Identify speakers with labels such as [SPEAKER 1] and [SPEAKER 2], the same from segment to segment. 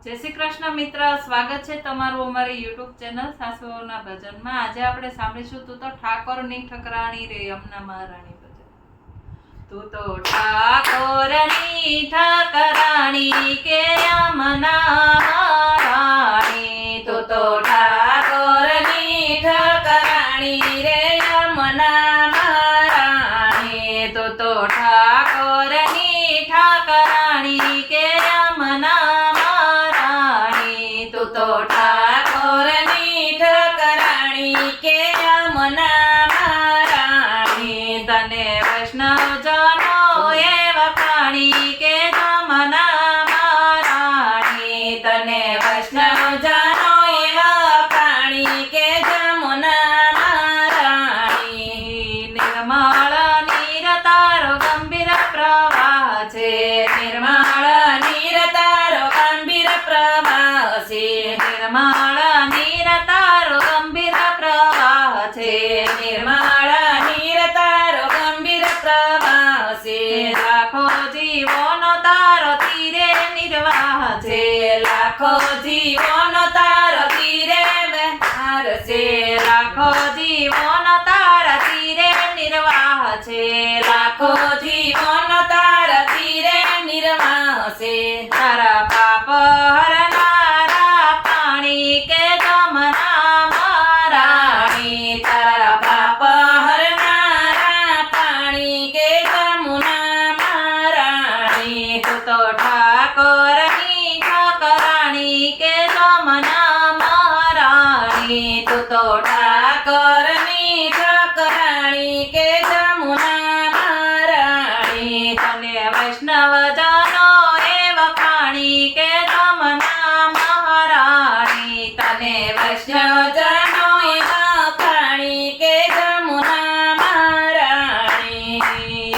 [SPEAKER 1] જય શ્રી કૃષ્ણ મિત્ર, સ્વાગત છે તમારું અમારી યુટ્યુબ ચેનલ સાસુઓના ભજનમાં। આજે આપણે સાંભળીશું તું તો ઠાકોરની ઠકરાણી રે અમના મહારાણી ભજન। તું તો ઠાકોરની ઠકરાણી કે અમના મહારાણી, તું તો ઠાકોરની ઠકરાણી રે અમના મહારાણી, તું તો ઠાકોરની ઠકરાણી કે અમના તો ઠાકોરની ઠકરાણી કે અમના મહારાણી, તને વૈષ્ણવજનો એ વખાણી કે અમના મહારાણી, તને વૈષ્ણવજનો એ વખાણી કે અમના મહારાણી। નિર્મળ નીર તારો ગંભીર પ્રવાહ છે, નિર્મળ નીર તારો ગંભીર પ્રવાહ છે, નિર્મળ નીર તારો ગંભીર પ્રવાહ છે, નિર્મળ નીર તારો ગંભીર પ્રવાહ છે। લાખો જીવોનો તારો તીરે નિર્વાહ છે, લાખો જીવોનો તારો તીરે બહાર છે, લાખો જીવોનો તારા તીરે નિર્વાહ છે, લાખો જીવોનો તારા તીરે નિર્વાહ છે। તારા પાપ હરનારા પાણી કે જમના મહારાણી, તારા પાપ હરનારા પાણી કે જમના મહારાણી, તું તો ઠાકોરની ઠકરાણી કે જમના મહારાણી, તું તો ઠાકોરની ઠકરાણી કે જમના મહારાણી, તને વૈષ્ણવજનો એ વખાણી કે જમના મહારાણી, તને વૈષ્ણવજનો એ વખાણી કે જમના મહારાણી।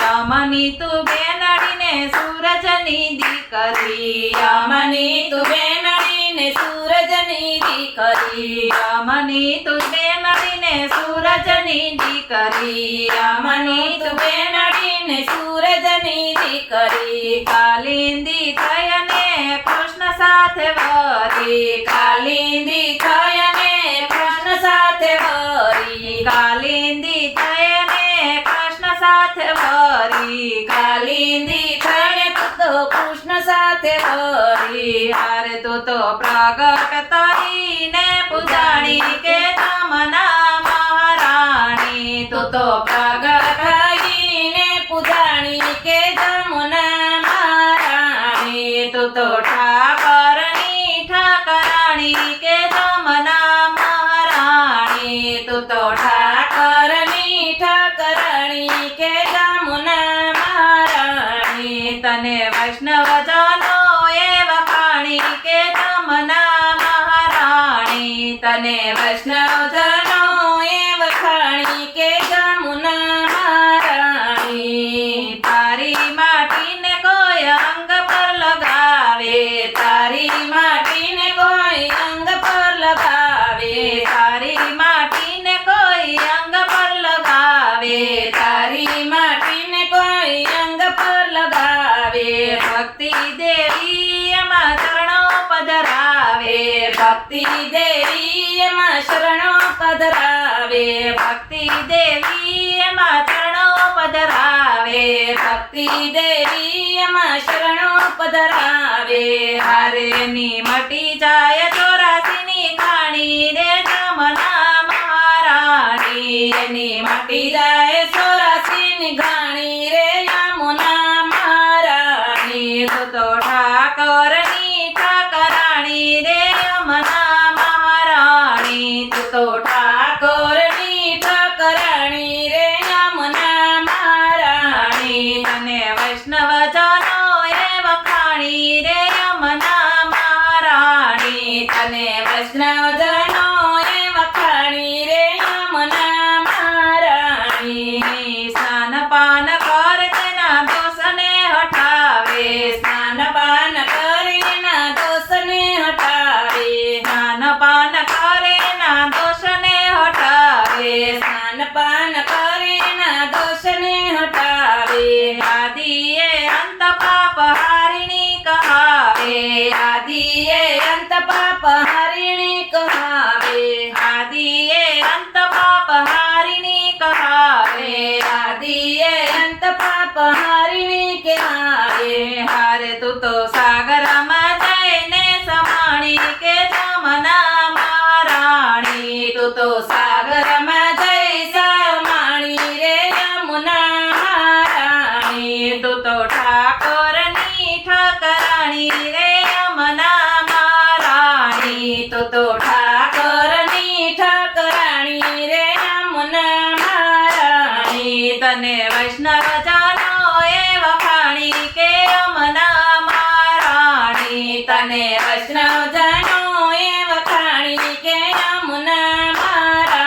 [SPEAKER 1] યમની તું બેનડીને સૂરજની દીકરી, યમની તું બેનડીને સૂરજની દીકરી, યમની તું બેનડીને સૂરજની દીકરી, યમની તું બેનડીને સૂરજની દીકરી। કાલિંદી થયને કૃષ્ણ સાથે વરી, કાલિંદી થયને કૃષ્ણ સાથે વરી, કાલિંદી થયને કૃષ્ણ સાથે વરી, કાલિંદી થયને તું તો કૃષ્ણ સાથે વરી। હારે તું તો પ્રગટ થઈને પૂજાણી કે જમના મહારાણી, તું તો પ્રગટ થઈને પૂજાણી કે જમના મહારાણી, તું તો ઠાકોરની ઠકરાણી કે જમના મહારાણી, તું તો ઠાકોરની ઠકરાણી કે જમના મહારાણી, તને વૈષ્ણવજનો એ વખાણી કે જમના મહારાણી, તને વૈષ્ણવજનો એ વખાણી કે જમના મહારાણી। તારી માટીને કોઈ અંગ પર લગાવે, તારી માટીને કોઈ અંગ પર લગાવે, તારી માટીને કોઈ અંગ પર લગાવે, તારી માટીને કોઈ અંગ પર લગાવે, ભક્તિ દેવી એમાં ચરણો પધરાવે, ભક્તિ દેવી એમાં શરણો પધરાવે, ભક્તિ દેવી એમાં ચરણો પધરાવે, ભક્તિ દેવી એમાં શરણો પધરાવે। હારે ની મટી જાય 84ની ખાણી રે જમના મહારાણી, એની મટી જાય 84ની ઘાણી રે યમુના મહારાણી, તું તો ઠાકોરની ઠકરાણી રે યમુના મહારાણી, તું તો ઠાકોરની ઠકરાણી રે યમુના મહારાણી, તને વૈષ્ણવજનો એ વખાણી રે યમુના મહારાણી, તને વૈષ્ણવજનો એ વખાણી રે યમુના મહારાણી। સ્નાન પાન કર તેના દોષને હટાવે, સ્નાન પાન કરે ના દોષને હટાવે, સ્નાન પાન કરે ના દોષને હટાવે, સ્નાન પાન કરે ના દોષને હટાવે। આદિએ અંત પાપ હારિણી કહાવે, આદિએ અંત પાપ હારિણી કહાવે આદિએ અંત પાપ હારિણી કહાવે આદિએ અંત પાપ હારિણી કહાવે હારે તું તો સાગરમાં જઈને સમાણી કે જમના મહારાણી તું તો સાગરમાં જઈ સમાણી રે યમુના મહારાણી તું તો ઠાકોરની ઠકરાણી રે યમુના મહારાણી તું તો ઠાકોરની ઠકરાણી રે યમુના મહારાણી તને વૈષ્ણવ જાનો એ વખાણી કે યમુના મહારાણી તને વૈષ્ણવ જાનો એ વખાણી કે યમુના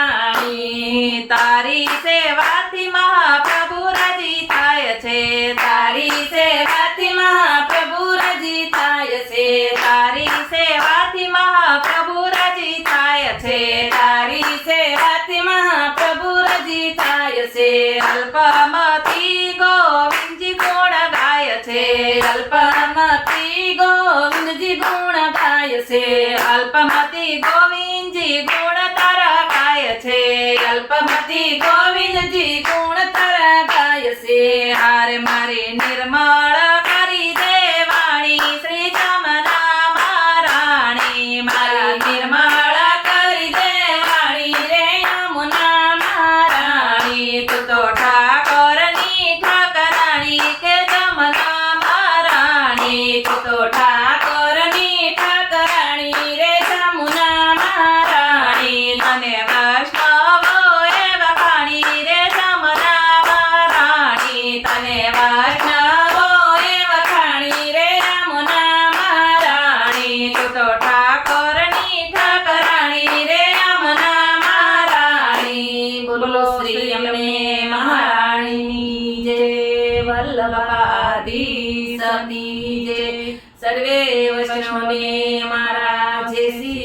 [SPEAKER 1] મહારાણી તારી સેવાથી મહાપ્રભુ રાજી થાય છે તારી સેવાથી મહાપ્રભુ રાજી થાય છે તારી સેવાથી મહાપ્રભુ રાજી થાય છે તારી સેવાથી મહાપ્રભુ રાજી થાય છે અલ્પમતી ગોવિંદજી ગુણ ગાય છે અલ્પમતી ગોવિંદજી ગુણ ગાય છે અલ્પમતી ગોવિંદજી ગુણ તારા ગાય છે અલ્પમતી ગોવિંદજી ગુણ તારા ગાય છે હારે મારી નિર્મળ કરી દેવાણી શ્રી જમના મહારાણી મારી નિર્મળ કરી દેવાણી રે યમુના મહારાણી તું તો ઠાકોરની ઠાકરાણી કે જમના મહારાણી તું તો ઠાકોરની ઠાકરાણી રે જમુના મહારાણી તને વૈષ્ણવો એ વખાણી રે જમના મહારાણી તને વૈષ્ણવો એ વખાણી રે યમુના મહારાણી તું તો ઠાકોરની ઠાકરાણી રે યમુના મહારાણી બોલો શ્રી અમને મહારાણીની જય વલ્લભાધીશની જય સર્વે વૈષ્ણવને મારા જય શ્રી